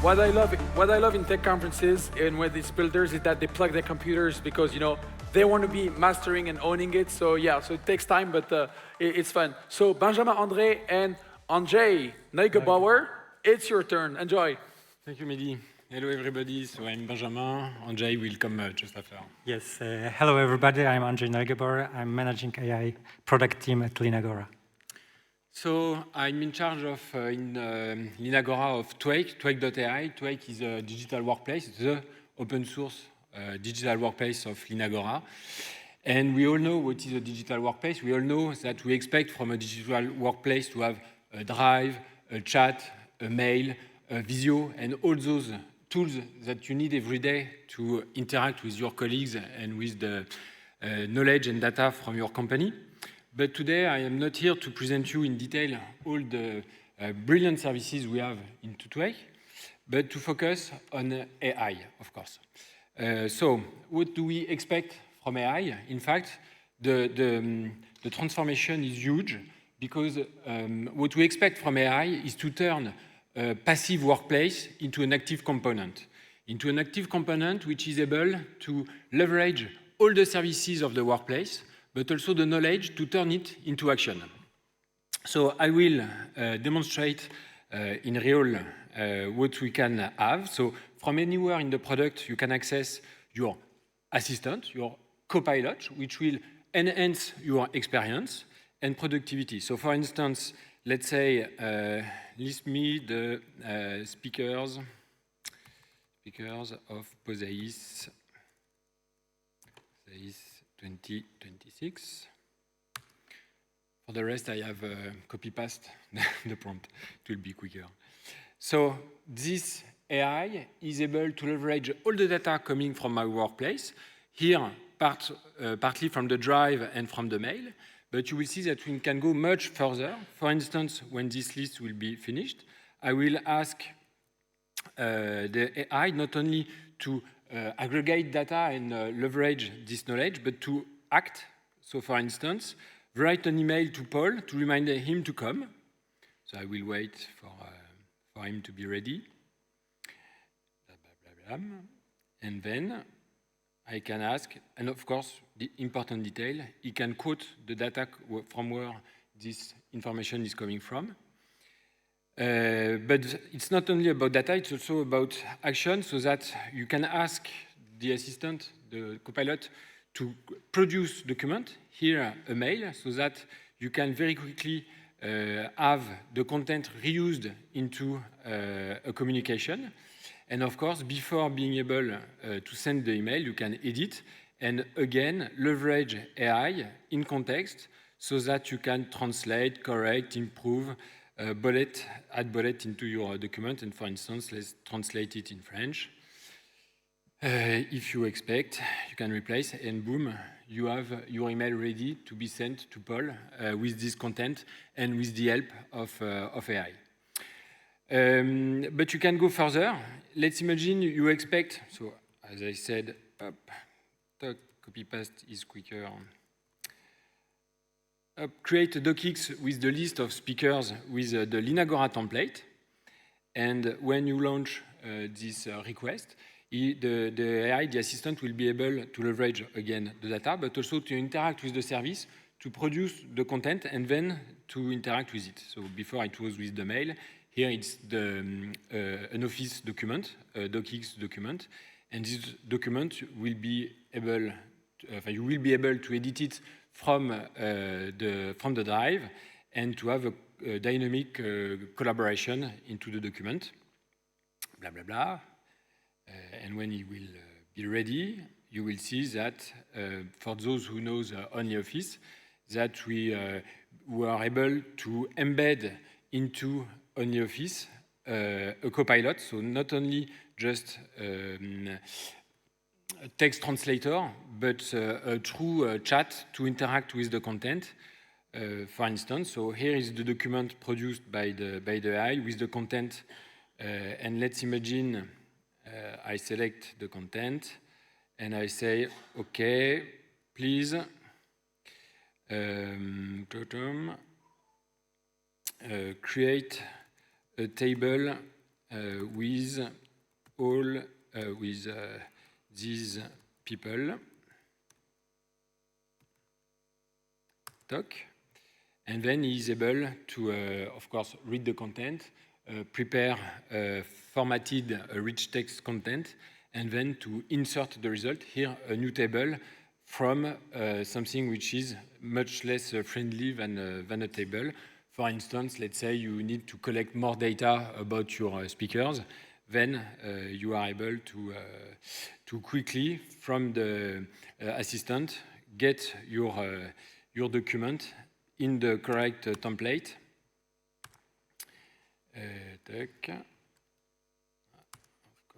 what I love in tech conferences and with these builders is that they plug their computers because they want to be mastering and owning it. So yeah, so it takes time, but it's fun. So Benjamin, André, and Andrzej, Neugebauer, it's your turn. Enjoy. Thank you, Mehdi. Hello, everybody. So I'm Benjamin. Andrzej will come just after. Yes. Hello, everybody. I'm Andrzej Neugebauer. I'm managing AI product team at LINAGORA. So I'm in charge of in LINAGORA of Twake, Twake.ai. Twake is a digital workplace, the open source digital workplace of LINAGORA. And we all know what is a digital workplace. We all know that we expect from a digital workplace to have a drive, a chat, a mail, a Visio, and all those tools that you need every day to interact with your colleagues and with the knowledge and data from your company. But today I am not here to present you in detail all the brilliant services we have in Twake, but to focus on AI, of course. So what do we expect from AI? In fact, the transformation is huge because what we expect from AI is to turn a passive workplace into an active component, which is able to leverage all the services of the workplace, but also the knowledge to turn it into action. So I will demonstrate in real what we can have. So from anywhere in the product, you can access your assistant, your copilot, which will enhance your experience and productivity. So for instance, let's say, list me the speakers of POSAIS 2026. For the rest, I have copy-paste the prompt. It will be quicker. So this AI is able to leverage all the data coming from my workplace, here partly from the drive and from the mail, but you will see that we can go much further. For instance, when this list will be finished, I will ask the AI not only to aggregate data and leverage this knowledge, but to act. So for instance, write an email to Paul to remind him to come. So I will wait for him to be ready. And then I can ask, and of course, the important detail, he can quote the data from where this information is coming from. But it's not only about data, it's also about action, so that you can ask the assistant, the copilot, to produce document, here a mail, so that you can very quickly have the content reused into a communication. And of course, before being able to send the email, you can edit and again leverage AI in context so that you can translate, correct, improve, add bullet into your document. And for instance, let's translate it in French. If you expect, you can replace, and boom, you have your email ready to be sent to Paul with this content and with the help of AI. But you can go further. Let's imagine you expect, so as I said, copy-paste is quicker. Create a docx with the list of speakers with the LINAGORA template. And when you launch this request, the AI, the assistant, will be able to leverage, again, the data, but also to interact with the service, to produce the content, and then to interact with it. So before it was with the mail. Here it's an office document, a docx document, and this document will be able, you will be able to edit it from the drive and to have a dynamic collaboration into the document. Blah blah blah. And when it will be ready, you will see that for those who know OnlyOffice, that we are able to embed into OnlyOffice a copilot, so not only just a text translator, but a true chat to interact with the content. For instance, so here is the document produced by the AI with the content, and let's imagine I select the content and I say, okay, please create a table with all these people. Talk. And then he is able to, of course, read the content, prepare formatted rich text content, and then to insert the result, here a new table from something which is much less friendly than a table. For instance, let's say you need to collect more data about your speakers, then you are able to quickly, from the assistant, get your document in the correct template. Of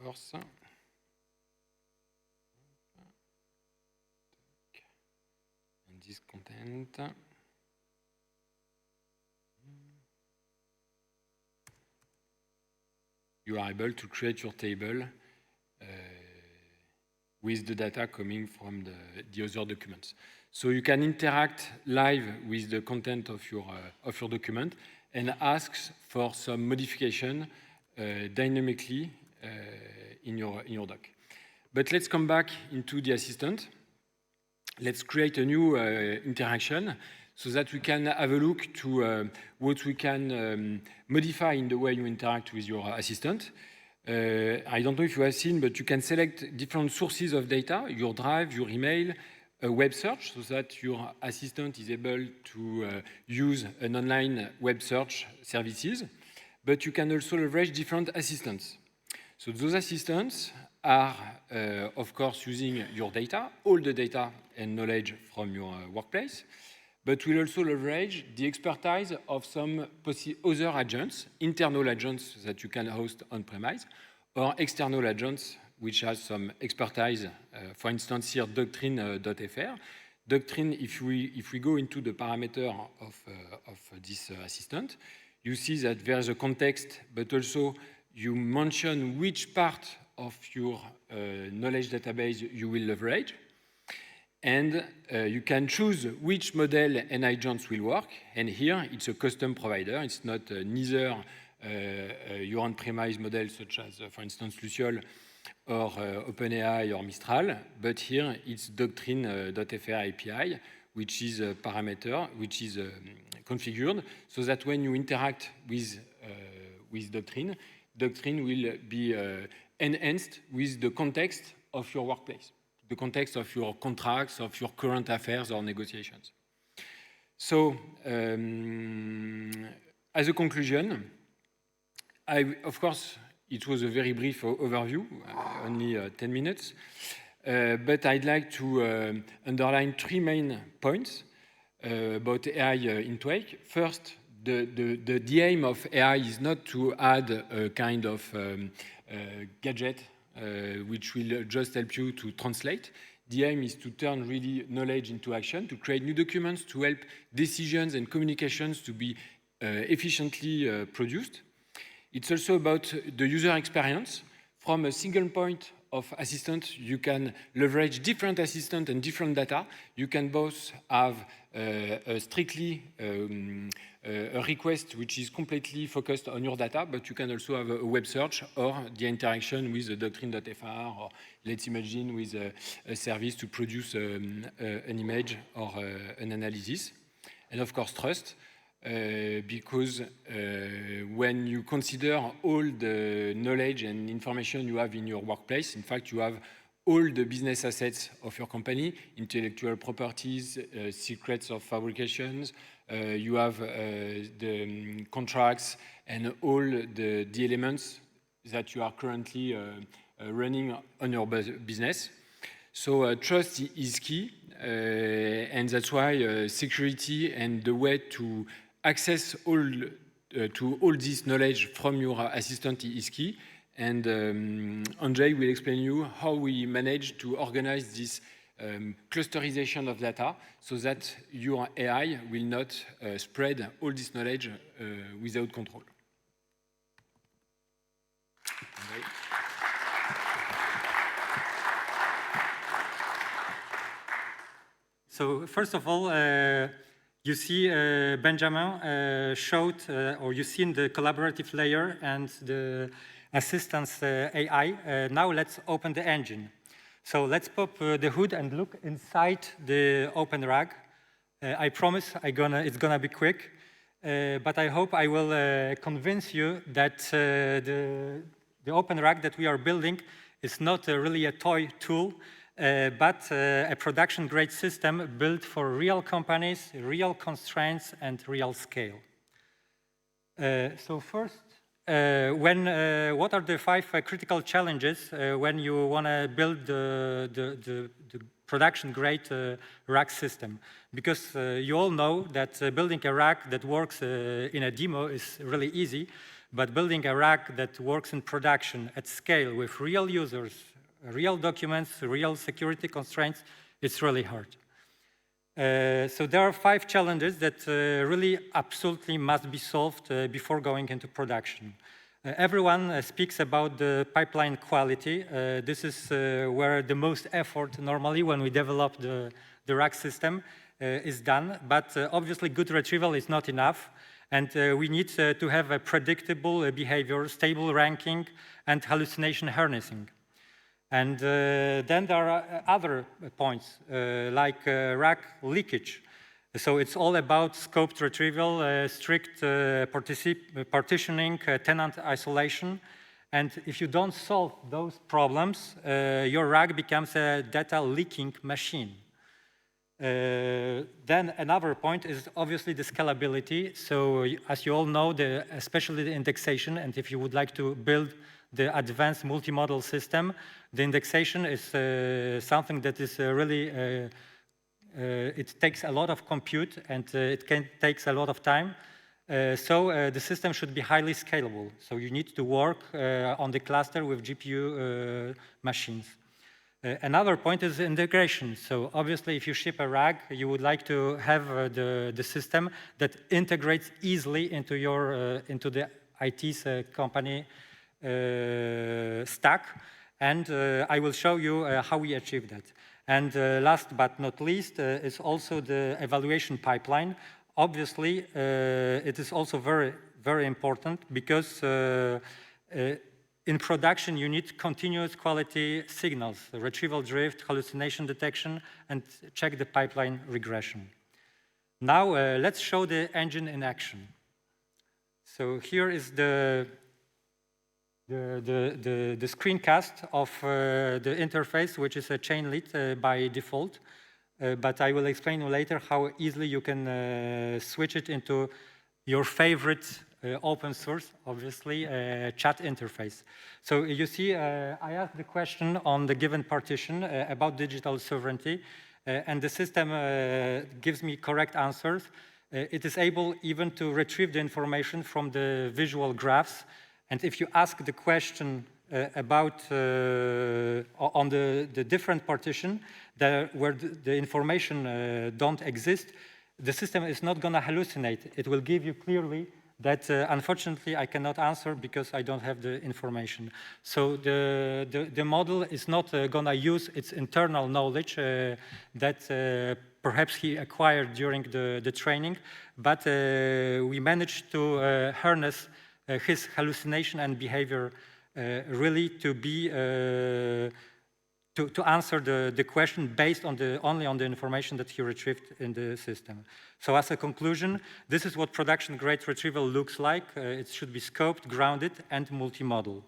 course. And this content. You are able to create your table with the data coming from the other documents. So you can interact live with the content of your document and ask for some modification dynamically in your doc. But let's come back into the assistant. Let's create a new interaction so that we can have a look to what we can modify in the way you interact with your assistant. I don't know if you have seen, but you can select different sources of data, your drive, your email, a web search, so that your assistant is able to use an online web search services. But you can also leverage different assistants. So those assistants are, of course, using your data, all the data and knowledge from your workplace, but will also leverage the expertise of some other agents, internal agents that you can host on-premise, or external agents which has some expertise. For instance, here, doctrine.fr. Doctrine, if we go into the parameter of this assistant, you see that there is a context, but also you mention which part of your knowledge database you will leverage. And you can choose which model and agents will work. And here, it's a custom provider. It's not neither your on-premise model, such as, for instance, Logiciel or OpenRAG or Mistral. But here, it's doctrine.fr API, which is a parameter, which is configured, so that when you interact with Doctrine, Doctrine will be enhanced with the context of your workplace, the context of your contracts, of your current affairs or negotiations. So, as a conclusion, of course, it was a very brief overview, only 10 minutes, but I'd like to underline 3 main points about AI in Twake. First, the aim of AI is not to add a kind of gadget which will just help you to translate. The aim is to turn really knowledge into action, to create new documents, to help decisions and communications to be efficiently produced. It's also about the user experience. From a single point of assistant, you can leverage different assistants and different data. You can both have strictly a request which is completely focused on your data, but you can also have a web search or the interaction with the doctrine.fr, or let's imagine with a service to produce an image or an analysis. And of course, trust. Because when you consider all the knowledge and information you have in your workplace, in fact, you have all the business assets of your company, intellectual properties, secrets of fabrications, you have the contracts and all the elements that you are currently running on your business. So trust is key, and that's why security and the way to access to all this knowledge from your assistant is key. And Andrzej will explain you how we manage to organize this clusterization of data so that your AI will not spread all this knowledge without control. Andrzej. So first of all, you see Benjamin showed, or you seen the collaborative layer and the assistance AI. Now let's open the engine. So let's pop the hood and look inside the OpenRAG. I promise it's gonna be quick, but I hope I will convince you that the OpenRAG that we are building is not really a toy tool, but a production-grade system built for real companies, real constraints, and real scale. So first, what are the 5 critical challenges when you want to build the production-grade RAG system? Because you all know that building a RAG that works in a demo is really easy, but building a RAG that works in production at scale with real users, real documents, real security constraints, it's really hard. So there are 5 challenges that really absolutely must be solved before going into production. Everyone speaks about the pipeline quality. This is where the most effort normally when we develop the RAG system is done, but obviously good retrieval is not enough, and we need to have a predictable behavior, stable ranking, and hallucination harnessing. And then there are other points, like RAG leakage. So it's all about scoped retrieval, strict partitioning, tenant isolation. And if you don't solve those problems, your RAG becomes a data leaking machine. Then another point is obviously the scalability. So as you all know, especially the indexation, and if you would like to build the advanced multimodal system, the indexation is something that is really, it takes a lot of compute, and it takes a lot of time. So the system should be highly scalable. So you need to work on the cluster with GPU machines. Another point is integration. So obviously, if you ship a RAG, you would like to have the system that integrates easily into into the IT's company stack, and I will show you how we achieve that. And last but not least is also the evaluation pipeline. Obviously, it is also very, very important because in production you need continuous quality signals, retrieval drift, hallucination detection, and check the pipeline regression. Now let's show the engine in action. So here is the screencast of the interface, which is a chain lead by default. But I will explain later how easily you can switch it into your favorite open source, obviously, chat interface. So you see, I asked the question on the given partition about digital sovereignty, and the system gives me correct answers. It is able even to retrieve the information from the visual graphs. And if you ask the question about on the different partition where the information don't exist, the system is not going to hallucinate. It will give you clearly that unfortunately I cannot answer because I don't have the information. So the model is not going to use its internal knowledge that perhaps he acquired during the training, but we managed to harness his hallucination and behavior really to be to answer the question based on only on the information that he retrieved in the system. So as a conclusion, this is what production-grade retrieval looks like. It should be scoped, grounded, and multimodal.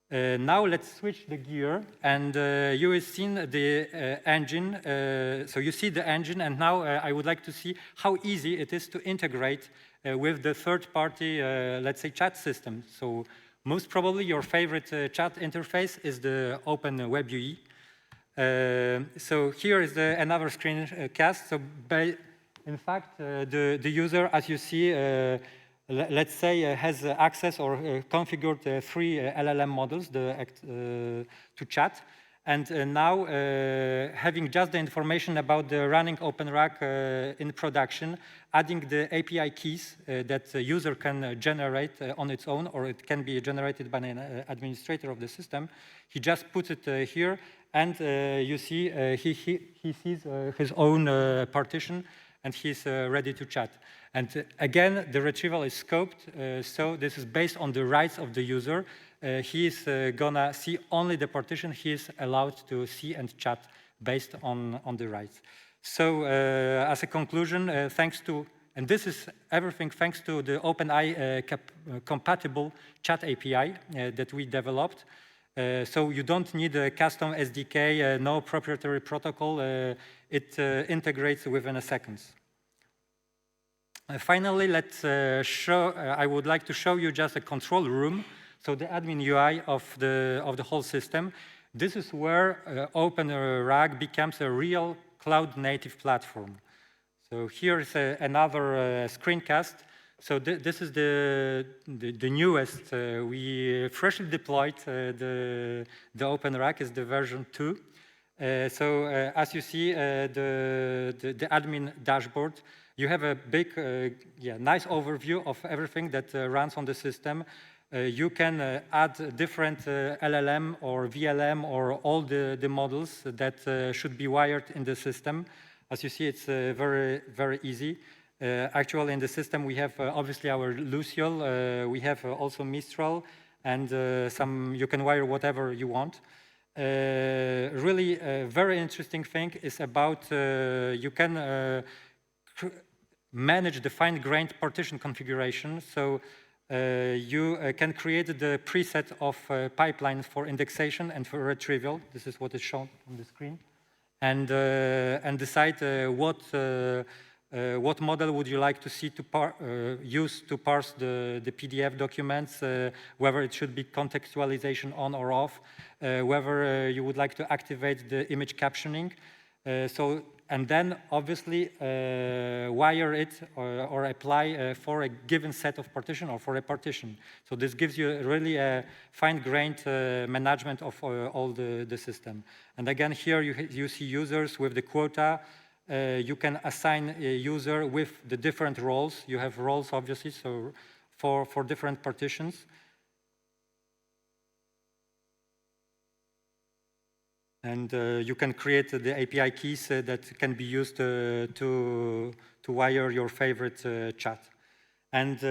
Now let's switch the gear, and you have seen the engine. So you see the engine, and now I would like to see how easy it is to integrate with the third-party, let's say, chat system. So most probably your favorite chat interface is the Open Web UI. So here is another screencast. So in fact, the user, as you see, let's say, has access or configured 3 LLM models to chat. And now, having just the information about the running OpenRAG in production, adding the API keys that the user can generate on its own, or it can be generated by an administrator of the system, he just puts it here, and you see he sees his own partition, and he's ready to chat. And again, the retrieval is scoped, so this is based on the rights of the user. He's gonna see only the partition he is allowed to see and chat based on the rights. So as a conclusion, thanks to, and this is everything thanks to the OpenAI compatible chat API that we developed. So you don't need a custom SDK, no proprietary protocol. It integrates within a second. Finally, I would like to show you just a control room, so the admin UI of the whole system. This is where OpenRAG becomes a real cloud-native platform. So here is another screencast. So this is the newest. We freshly deployed the OpenRAG is the version 2. So as you see, the admin dashboard, you have a big, nice overview of everything that runs on the system. You can add different LLM or VLM or all the models that should be wired in the system. As you see, it's very, very easy. Actually, in the system, we have obviously our Luciol. We have also Mistral, and you can wire whatever you want. Really, a very interesting thing is about you can manage the fine-grained partition configuration. So you can create the preset of pipeline for indexation and for retrieval. This is what is shown on the screen, and decide what model would you like to see use to parse the PDF documents, whether it should be contextualization on or off, whether you would like to activate the image captioning. And then obviously wire it or apply for a given set of partition or for a partition. So this gives you really a fine-grained management of all the system. And again, here you see users with the quota. You can assign a user with the different roles. You have roles, obviously, so for different partitions. And you can create the API keys that can be used to wire your favorite chat. And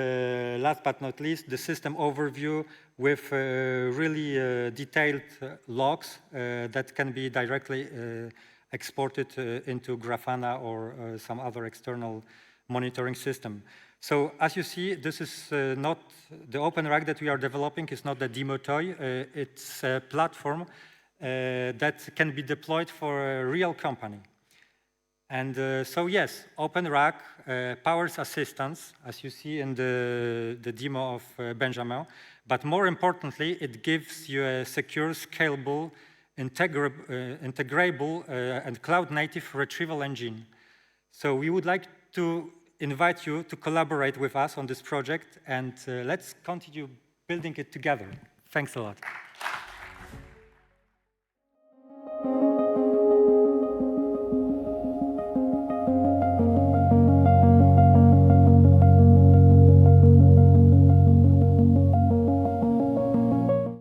last but not least, the system overview with really detailed logs that can be directly exported into Grafana or some other external monitoring system. So as you see, this is not the OpenRAG that we are developing is not the demo toy. It's a platform that can be deployed for a real company. And so yes, OpenRAG powers assistance, as you see in the demo of Benjamin, but more importantly, it gives you a secure, scalable, integrable and cloud-native retrieval engine. So we would like to invite you to collaborate with us on this project, and let's continue building it together. Thanks a lot.